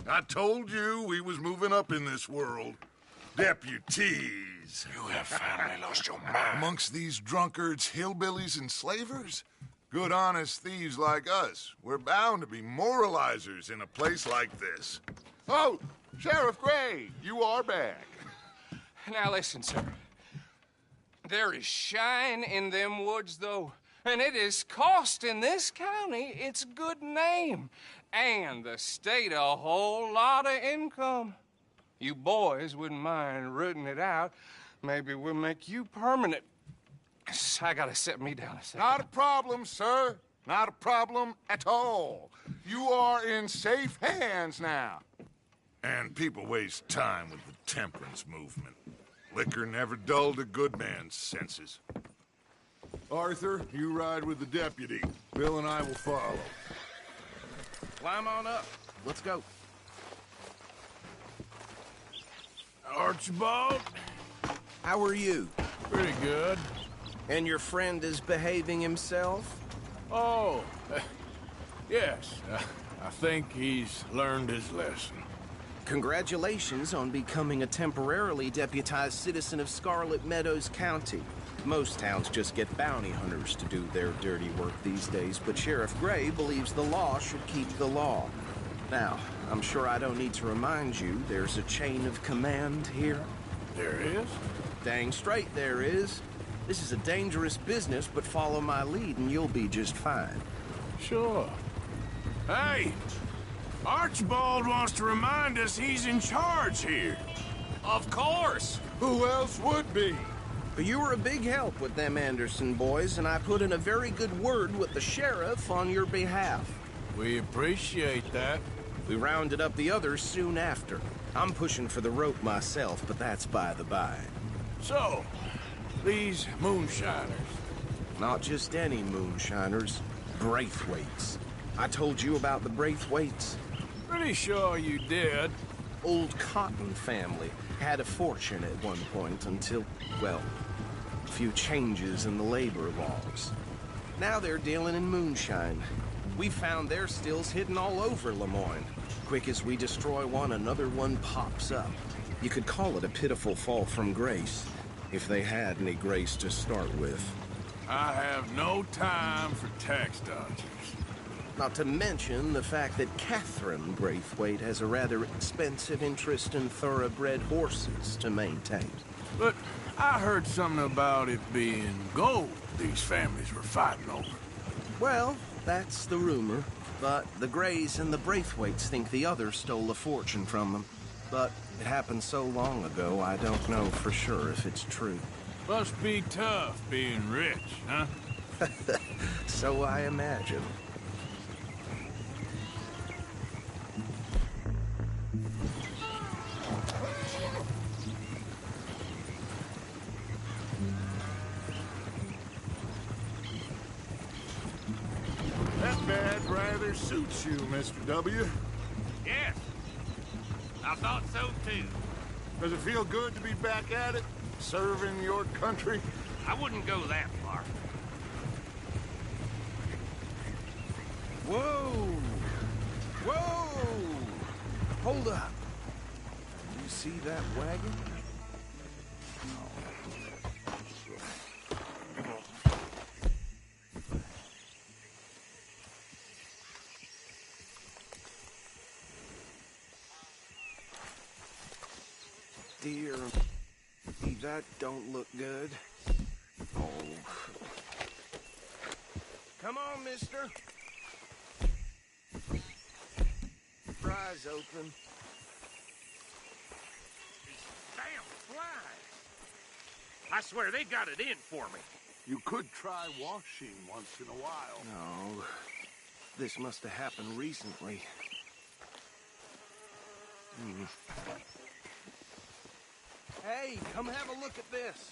I told you we was moving up in this world. Deputies. You have finally lost your mind. Amongst these drunkards, hillbillies, and slavers? Good honest thieves like us. We're bound to be moralizers in a place like this. Oh, Sheriff Gray, you are back. Now listen, sir. There is shine in them woods, though, and it is costing this county its good name and the state a whole lot of income. You boys wouldn't mind rooting it out. Maybe we'll make you permanent. I gotta set me down a second. Not a problem, sir. Not a problem at all. You are in safe hands now. And people waste time with the temperance movement. Liquor never dulled a good man's senses. Arthur, you ride with the deputy. Bill and I will follow. Climb on up. Let's go. Archibald? How are you? Pretty good. And your friend is behaving himself? Oh, yes. I think he's learned his lesson. Congratulations on becoming a temporarily deputized citizen of Scarlet Meadows County. Most towns just get bounty hunters to do their dirty work these days, but Sheriff Gray believes the law should keep the law. Now, I'm sure I don't need to remind you there's a chain of command here. There is? Dang straight there is. This is a dangerous business, but follow my lead and you'll be just fine. Sure. Hey! Archibald wants to remind us he's in charge here. Of course. Who else would be? But you were a big help with them Anderson boys, and I put in a very good word with the sheriff on your behalf. We appreciate that. We rounded up the others soon after. I'm pushing for the rope myself, but that's by the by. So, these moonshiners. Not just any moonshiners, Braithwaites. I told you about the Braithwaites. Pretty sure you did. Old Cotton family had a fortune at one point until, well, a few changes in the labor laws. Now they're dealing in moonshine. We found their stills hidden all over Lemoyne. Quick as we destroy one, another one pops up. You could call it a pitiful fall from grace, if they had any grace to start with. I have no time for tax dodgers. Not to mention the fact that Catherine Braithwaite has a rather expensive interest in thoroughbred horses to maintain. But I heard something about it being gold these families were fighting over. Well, that's the rumor. But the Grays and the Braithwaites think the other stole a fortune from them. But it happened so long ago, I don't know for sure if it's true. Must be tough being rich, huh? So I imagine. That badge rather suits you, Mr. W. Yes. I thought so, too. Does it feel good to be back at it? Serving your country? I wouldn't go that far. Whoa! Whoa! Hold up. You see that wagon? Dear, that don't look good. Oh. Come on, mister. Fries open. These damn flies. I swear they got it in for me. You could try washing once in a while. No. This must have happened recently. Hey, come have a look at this.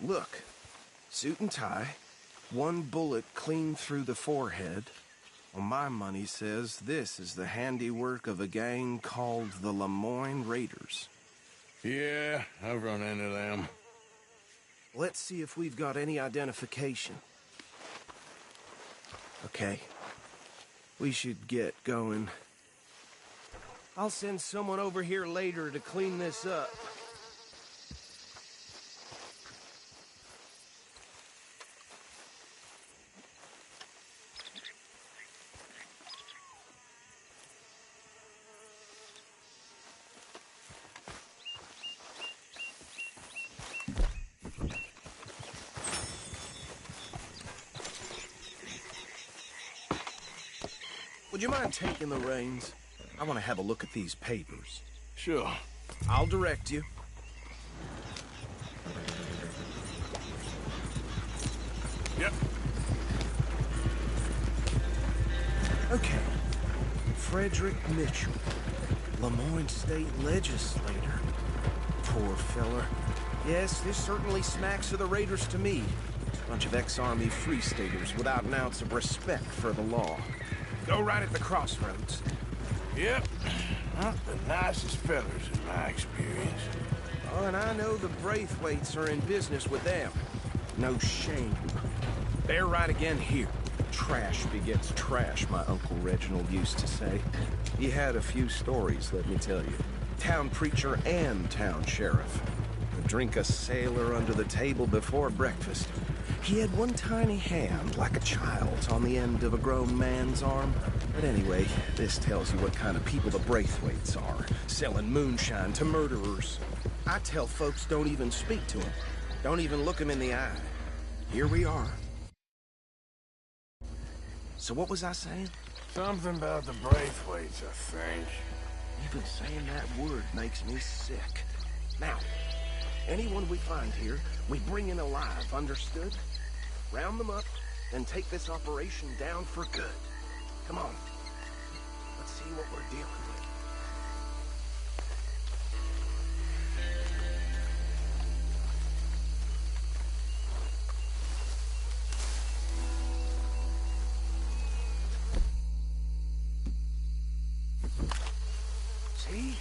Look, suit and tie, one bullet clean through the forehead. Well, my money says this is the handiwork of a gang called the Lemoyne Raiders. Yeah, I've run into them. Let's see if we've got any identification. Okay. We should get going. I'll send someone over here later to clean this up. Would you mind taking the reins? I want to have a look at these papers. Sure. I'll direct you. Yep. Okay. Frederick Mitchell, Lemoyne State Legislator. Poor feller. Yes, this certainly smacks of the Raiders to me. Bunch of ex-Army Free Staters without an ounce of respect for the law. Go right at the crossroads. Yep. Not the nicest fellas in my experience. Oh, and I know the Braithwaites are in business with them. No shame. They're right again here. Trash begets trash, my Uncle Reginald used to say. He had a few stories, let me tell you. Town preacher and town sheriff. Would drink a sailor under the table before breakfast. He had one tiny hand, like a child's, on the end of a grown man's arm. But anyway, this tells you what kind of people the Braithwaites are, selling moonshine to murderers. I tell folks don't even speak to them. Don't even look them in the eye. Here we are. So what was I saying? Something about the Braithwaites, I think. Even saying that word makes me sick. Now, anyone we find here, we bring in alive, understood? Round them up, and take this operation down for good. Come on. Let's see what we're dealing with. See?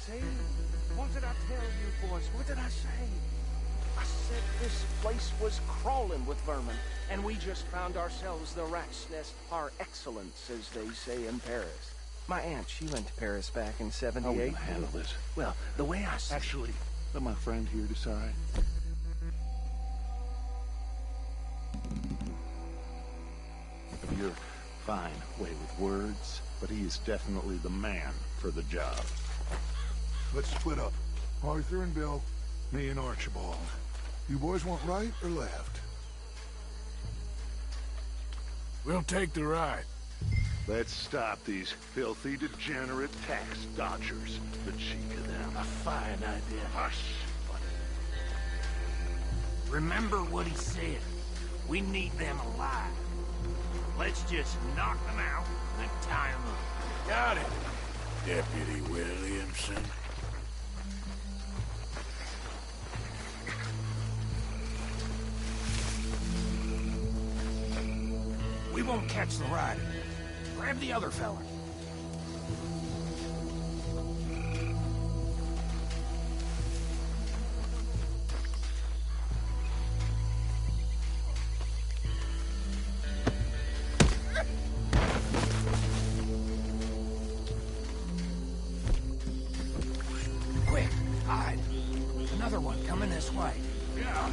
See? What did I tell you, boys? What did I say? I said this place was crawling with vermin, and we just found ourselves the rat's nest par excellence, as they say in Paris. My aunt, she went to Paris back in '78. How are we gonna handle this? Well, the way I see Actually, let my friend here decide. You're fine way with words, but he is definitely the man for the job. Let's split up. Arthur and Bill, me and Archibald. You boys want right or left? We'll take the right. Let's stop these filthy, degenerate tax dodgers. The cheek of them. A fine idea. Hush. Remember what he said. We need them alive. Let's just knock them out and tie them up. Got it, Deputy Williamson. We won't catch the rider. Grab the other fella. Quick, hide. Another one coming this way. Yeah.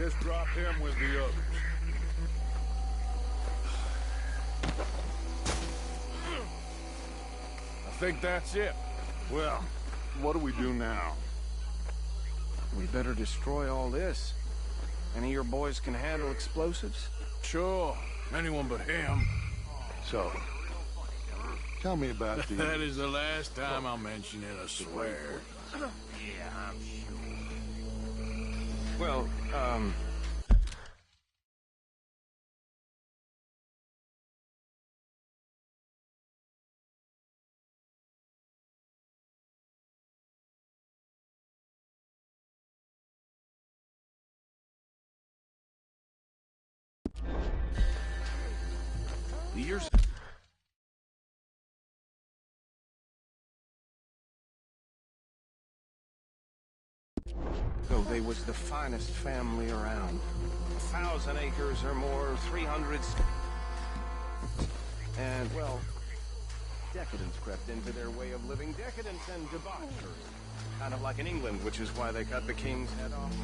Just drop him with the others. I think that's it. Well, what do we do now? We better destroy all this. Any of your boys can handle explosives? Sure, anyone but him. So, tell me about the... That is the last time I'll mention it, I swear. Yeah, I'm sure. Well, the years... So they was the finest family around. 1,000 acres or more, 300... And, well, decadence crept into their way of living. Decadence and debauchery. Kind of like in England, which is why they cut the king's head off.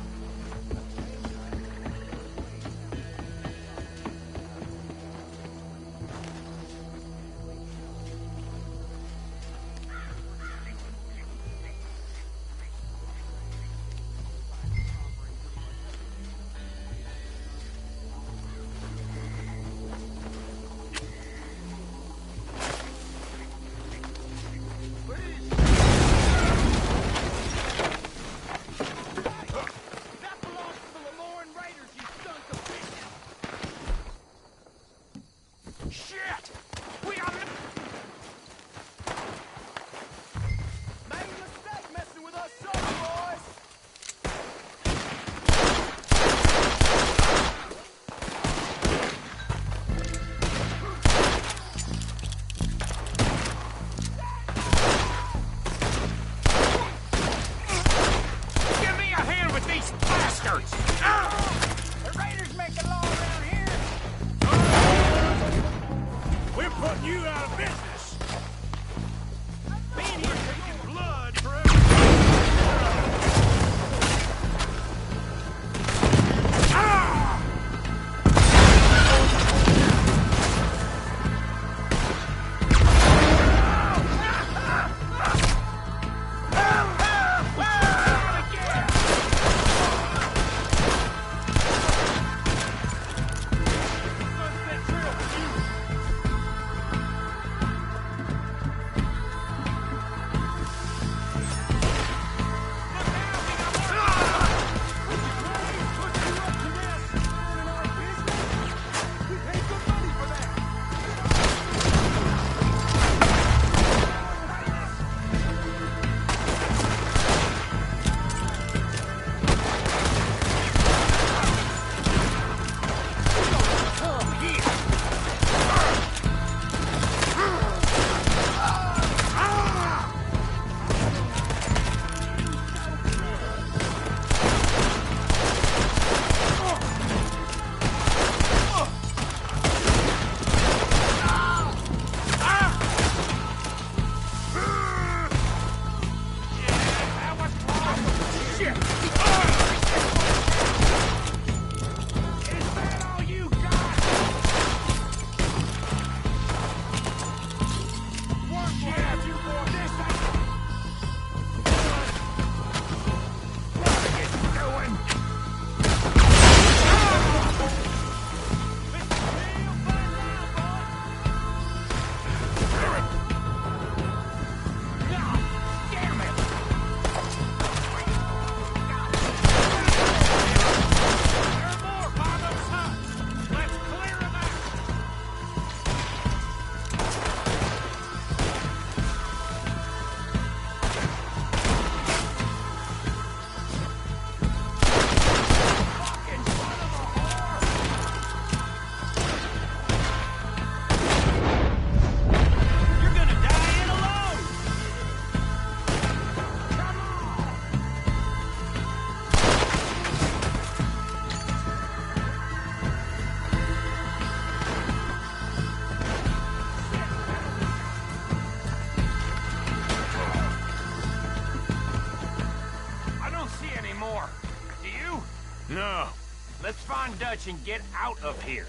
Let's find Dutch and get out of here.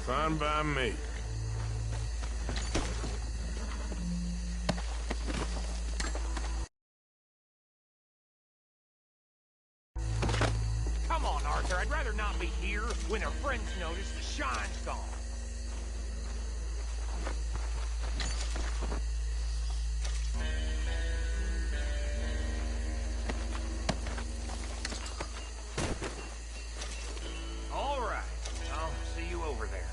Fine by me. Come on, Arthur. I'd rather not be here when our friends notice the shine's gone. All right. I'll see you over there.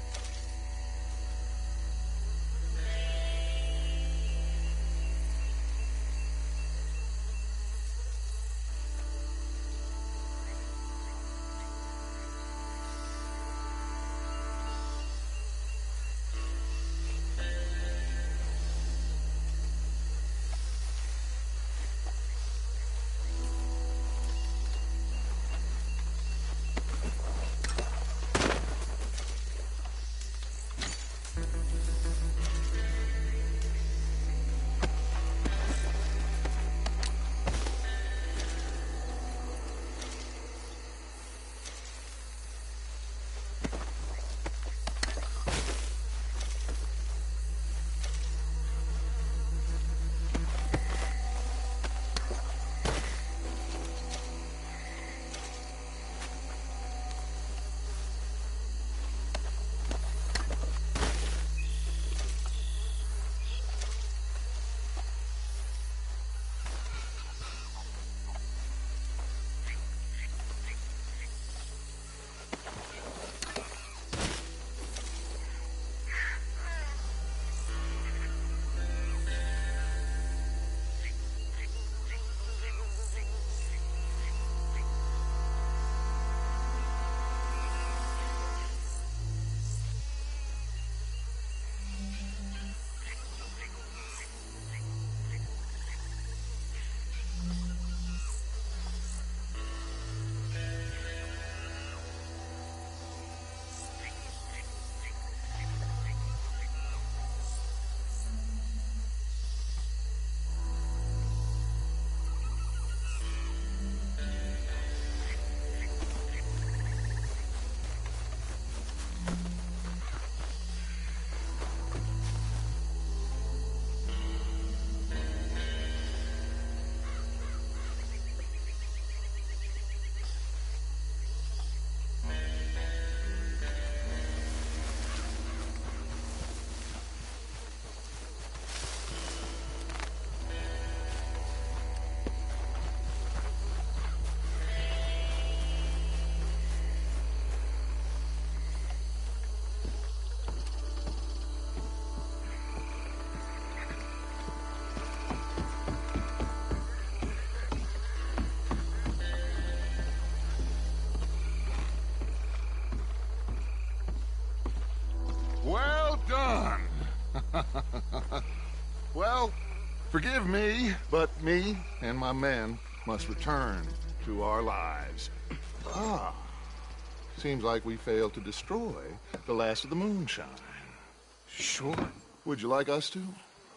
Well done. Well, forgive me, but me and my men must return to our lives. Ah, seems like we failed to destroy the last of the moonshine. Sure. Would you like us to?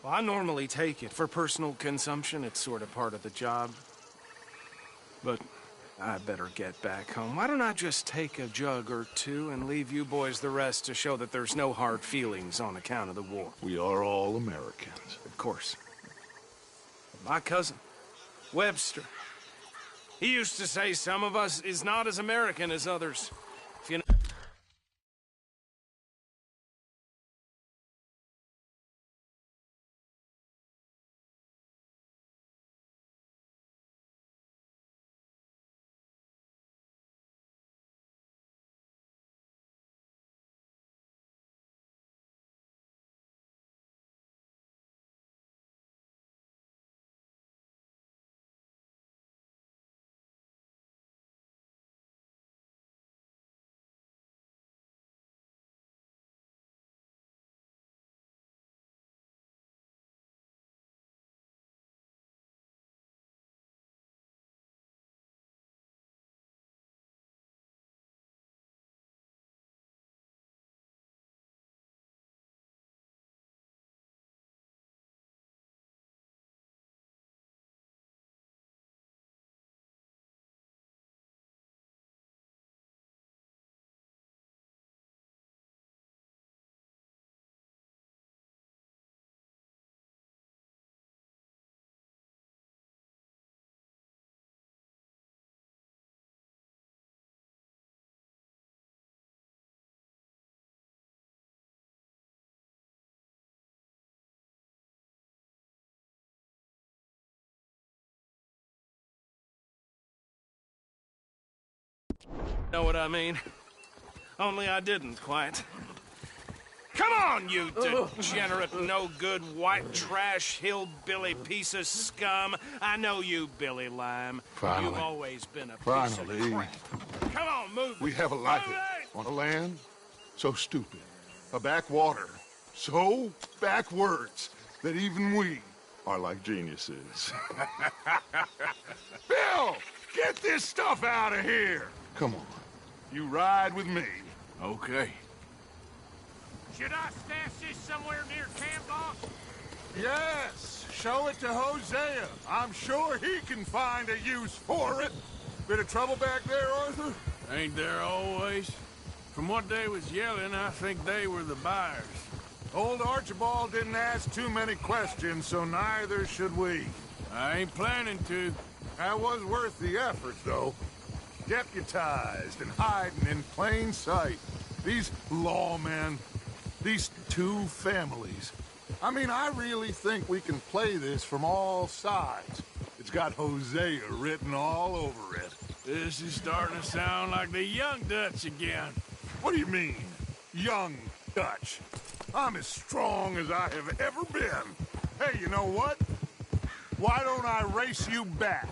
Well, I normally take it. For personal consumption, it's sort of part of the job. But I better get back home. Why don't I just take a jug or two and leave you boys the rest to show that there's no hard feelings on account of the war? We are all Americans. Of course. My cousin, Webster, he used to say some of us is not as American as others. If you know Know what I mean? Only I didn't quite. Come on, you degenerate, no-good, white trash, hillbilly piece of scum. I know you, Billy Lime. Finally. You've always been a piece of Finally. crap. Come on, move it. We have a life Move it! on a land so stupid, a backwater so backwards that even we are like geniuses. Bill, get this stuff out of here! Come on, you ride with me. Okay. Should I stash this somewhere near camp, boss? Yes, show it to Hosea. I'm sure he can find a use for it. Bit of trouble back there, Arthur? Ain't there always? From what they was yelling, I think they were the buyers. Old Archibald didn't ask too many questions, so neither should we. I ain't planning to. That was worth the effort, though. Deputized and hiding in plain sight. These lawmen, these two families. I mean, I really think we can play this from all sides. It's got Hosea written all over it. This is starting to sound like the Young Dutch again. What do you mean, young Dutch? I'm as strong as I have ever been. Hey, you know what? Why don't I race you back?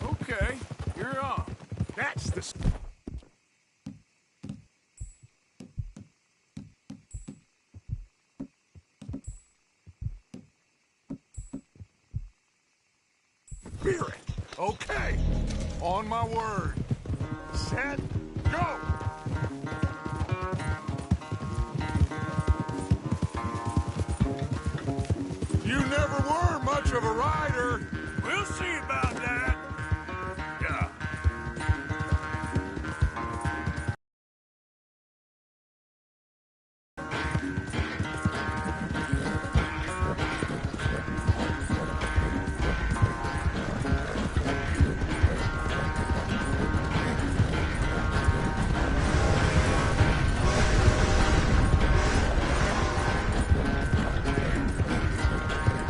Okay, you're on. That's the... spirit. Okay. On my word. Set, go! You never were much of a rider. We'll see about that. Yeah.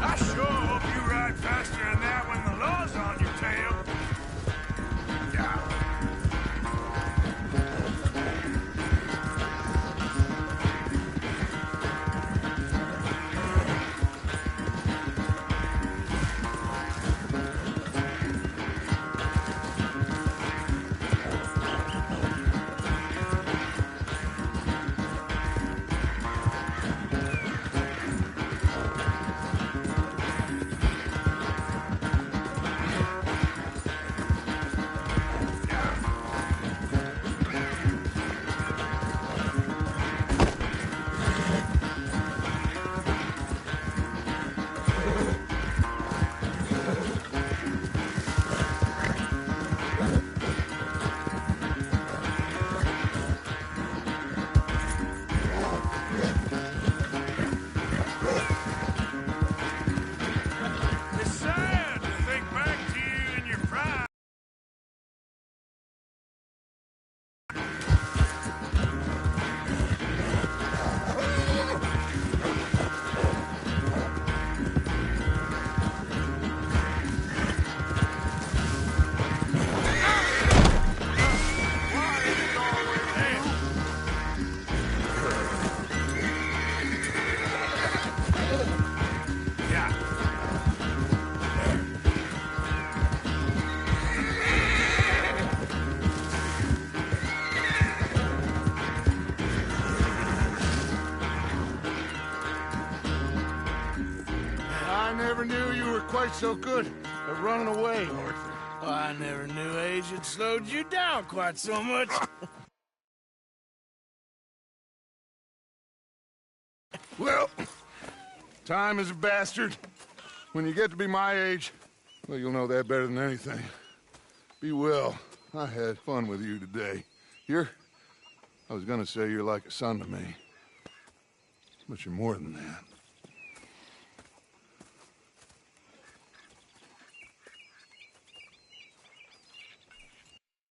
I sure hope you ride faster than that when the law's on your tail. Yeah. It's sad to think back to you in your prime. I never knew you were quite so good at running away, Arthur. I never knew age had slowed you down quite so much. Well, time is a bastard. When you get to be my age, well, you'll know that better than anything. Be well. I had fun with you today. I was gonna say you're like a son to me. But you're more than that.